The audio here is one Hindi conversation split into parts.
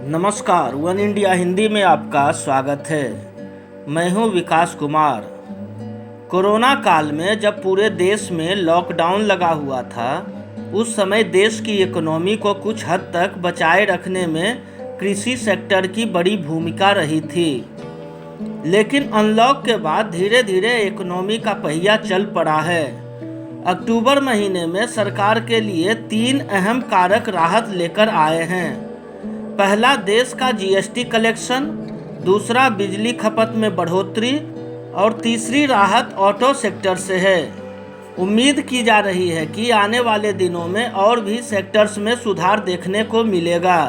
नमस्कार, वन इंडिया हिंदी में आपका स्वागत है। मैं हूं विकास कुमार। कोरोना काल में जब पूरे देश में लॉकडाउन लगा हुआ था, उस समय देश की इकोनॉमी को कुछ हद तक बचाए रखने में कृषि सेक्टर की बड़ी भूमिका रही थी। लेकिन अनलॉक के बाद धीरे धीरे इकोनॉमी का पहिया चल पड़ा है। अक्टूबर महीने में सरकार के लिए 3 अहम कारक राहत लेकर आए हैं। पहला देश का जीएसटी कलेक्शन, दूसरा बिजली खपत में बढ़ोतरी और तीसरी राहत ऑटो सेक्टर से है। उम्मीद की जा रही है कि आने वाले दिनों में और भी सेक्टर्स में सुधार देखने को मिलेगा।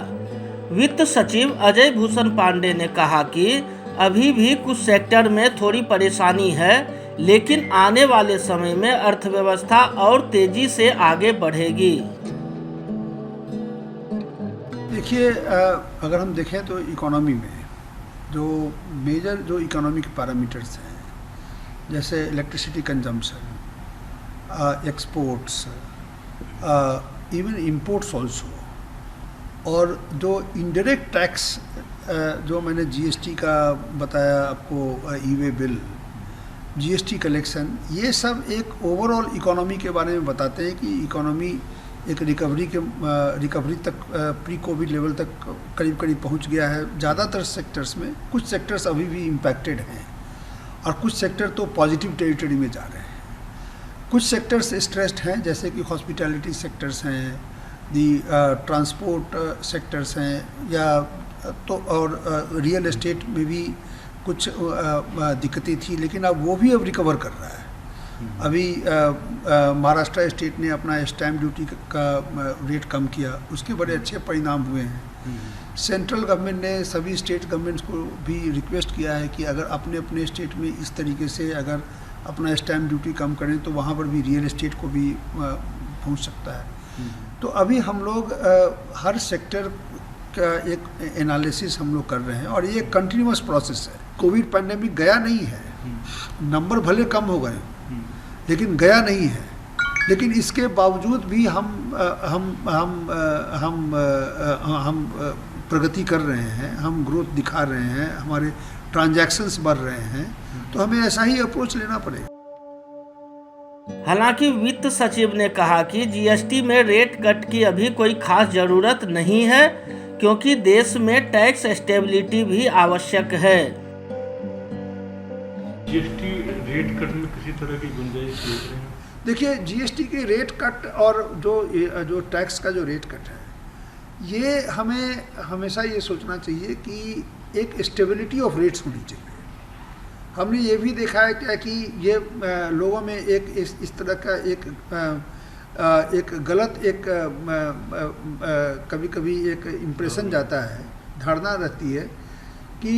वित्त सचिव अजय भूषण पांडे ने कहा कि अभी भी कुछ सेक्टर में थोड़ी परेशानी है, लेकिन आने वाले समय में अर्थव्यवस्था और तेजी से आगे बढ़ेगी। देखिए, अगर हम देखें तो इकोनॉमी में जो मेजर जो इकोनॉमिक पैरामीटर्स हैं, जैसे electricity consumption, exports, even imports also, और जो इनडायरेक्ट टैक्स जो मैंने जीएसटी का बताया आपको, ई वे बिल, जीएसटी कलेक्शन, ये सब एक ओवरऑल इकोनॉमी के बारे में बताते हैं कि इकोनॉमी एक रिकवरी तक प्री कोविड लेवल तक करीब पहुंच गया है। ज़्यादातर सेक्टर्स में, कुछ सेक्टर्स अभी भी इम्पैक्टेड हैं और कुछ सेक्टर तो पॉजिटिव टेरिटरी में जा रहे हैं। कुछ सेक्टर्स स्ट्रेस्ड हैं, जैसे कि हॉस्पिटैलिटी सेक्टर्स हैं, दी ट्रांसपोर्ट सेक्टर्स हैं, या तो और रियल एस्टेट में भी कुछ दिक्कतें थी, लेकिन अब वो भी रिकवर कर रहा है। अभी महाराष्ट्र स्टेट ने अपना स्टैम्प ड्यूटी का रेट कम किया, उसके बड़े अच्छे परिणाम हुए हैं। सेंट्रल गवर्नमेंट ने सभी स्टेट गवर्नमेंट्स को भी रिक्वेस्ट किया है कि अगर अपने अपने स्टेट में इस तरीके से अगर अपना स्टैम्प ड्यूटी कम करें तो वहाँ पर भी रियल एस्टेट को भी पहुँच सकता है। तो अभी हम लोग हर सेक्टर का एक एनालिसिस हम लोग कर रहे हैं और ये कंटिन्यूअस प्रोसेस है। कोविड पैंडेमिक गया नहीं है, नंबर भले कम हो गए लेकिन गया नहीं है। लेकिन इसके बावजूद भी हम प्रगति कर रहे हैं, हम ग्रोथ दिखा रहे हैं, हमारे ट्रांजैक्शंस बढ़ रहे हैं, तो हमें ऐसा ही अप्रोच लेना पड़ेगा। हालांकि वित्त सचिव ने कहा कि जीएसटी में रेट कट की अभी कोई खास जरूरत नहीं है, क्योंकि देश में टैक्स स्टेबिलिटी भी आवश्यक है। जीएसटी रेट कट में किसी तरह की गुंजाइश देख रहे हैं? देखिए, जीएसटी के रेट कट और जो टैक्स का जो रेट कट है, ये हमें हमेशा ये सोचना चाहिए कि एक स्टेबिलिटी ऑफ रेट्स होनी चाहिए। हमने ये भी देखा है क्या कि ये लोगों में एक इस तरह का एक गलत कभी कभी एक इम्प्रेशन जाता है, धारणा रहती है कि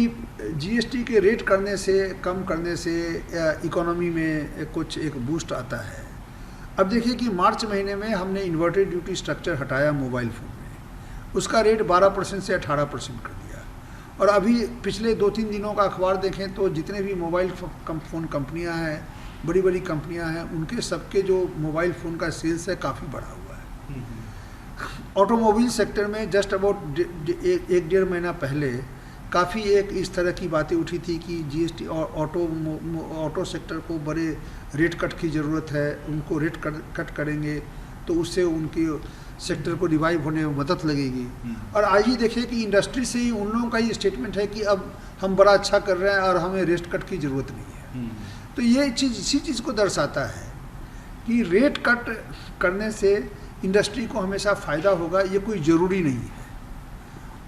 जीएसटी के रेट कम करने से इकोनॉमी में कुछ एक बूस्ट आता है। अब देखिए कि मार्च महीने में हमने इन्वर्टेड ड्यूटी स्ट्रक्चर हटाया मोबाइल फ़ोन में, उसका रेट 12% से 18% कर दिया। और अभी पिछले 2-3 दिनों का अखबार देखें तो जितने भी मोबाइल फ़ोन कंपनियां हैं, बड़ी बड़ी कंपनियां हैं, उनके सबके जो मोबाइल फ़ोन का सेल्स है काफ़ी बढ़ा हुआ है। ऑटोमोबाइल सेक्टर में जस्ट अबाउट 1-1.5 महीना पहले काफ़ी एक इस तरह की बातें उठी थी कि जीएसटी और ऑटो सेक्टर को बड़े रेट कट की ज़रूरत है, उनको रेट कट करेंगे तो उससे उनकी सेक्टर को रिवाइव होने में मदद लगेगी। और आज ही देखिए कि इंडस्ट्री से ही उन लोगों का ये स्टेटमेंट है कि अब हम बड़ा अच्छा कर रहे हैं और हमें रेट कट की ज़रूरत नहीं है। तो ये चीज़ इसी चीज़ को दर्शाता है कि रेट कट करने से इंडस्ट्री को हमेशा फ़ायदा होगा, ये कोई ज़रूरी नहीं है।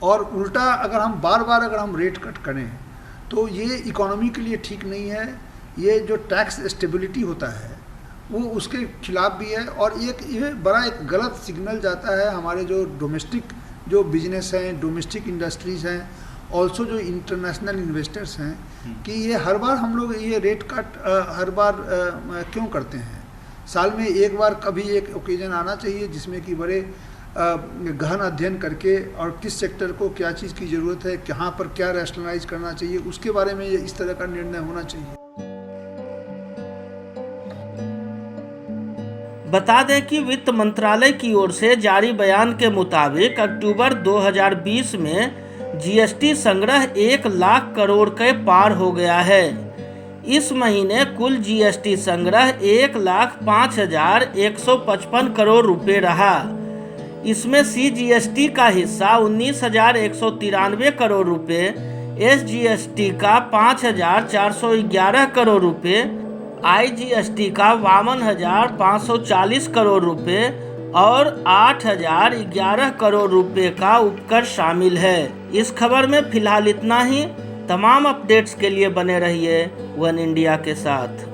और उल्टा अगर हम बार बार रेट कट करें तो ये इकोनॉमी के लिए ठीक नहीं है। ये जो टैक्स स्टेबिलिटी होता है वो उसके खिलाफ भी है, और ये बड़ा एक गलत सिग्नल जाता है हमारे जो डोमेस्टिक जो बिजनेस हैं, डोमेस्टिक इंडस्ट्रीज़ हैं, ऑल्सो जो इंटरनेशनल इन्वेस्टर्स हैं, कि ये हर बार हम लोग ये रेट कट हर बार क्यों करते हैं। साल में एक बार कभी एक ओकेजन आना चाहिए जिसमें कि बड़े गहन अध्ययन करके और किस सेक्टर को क्या चीज़ की ज़रूरत है, कहाँ पर क्या रैशनलाइज करना चाहिए, उसके बारे में इस तरह का निर्णय होना चाहिए। बता दें कि वित्त मंत्रालय की ओर से जारी बयान के मुताबिक अक्टूबर 2020 में जीएसटी संग्रह 1 लाख करोड़ के पार हो गया है। इस महीने कुल जीएसटी संग्रह 1,05,155 करोड़ रुपए रहा। इसमें सीजीएसटी का हिस्सा 19,193 करोड़ रुपए, एसजीएसटी का 5,411 करोड़ रुपए, आईजीएसटी का 52,540 करोड़ रुपए और 8,011 करोड़ रुपए का उपकर शामिल है। इस खबर में फिलहाल इतना ही। तमाम अपडेट्स के लिए बने रहिए वन इंडिया के साथ।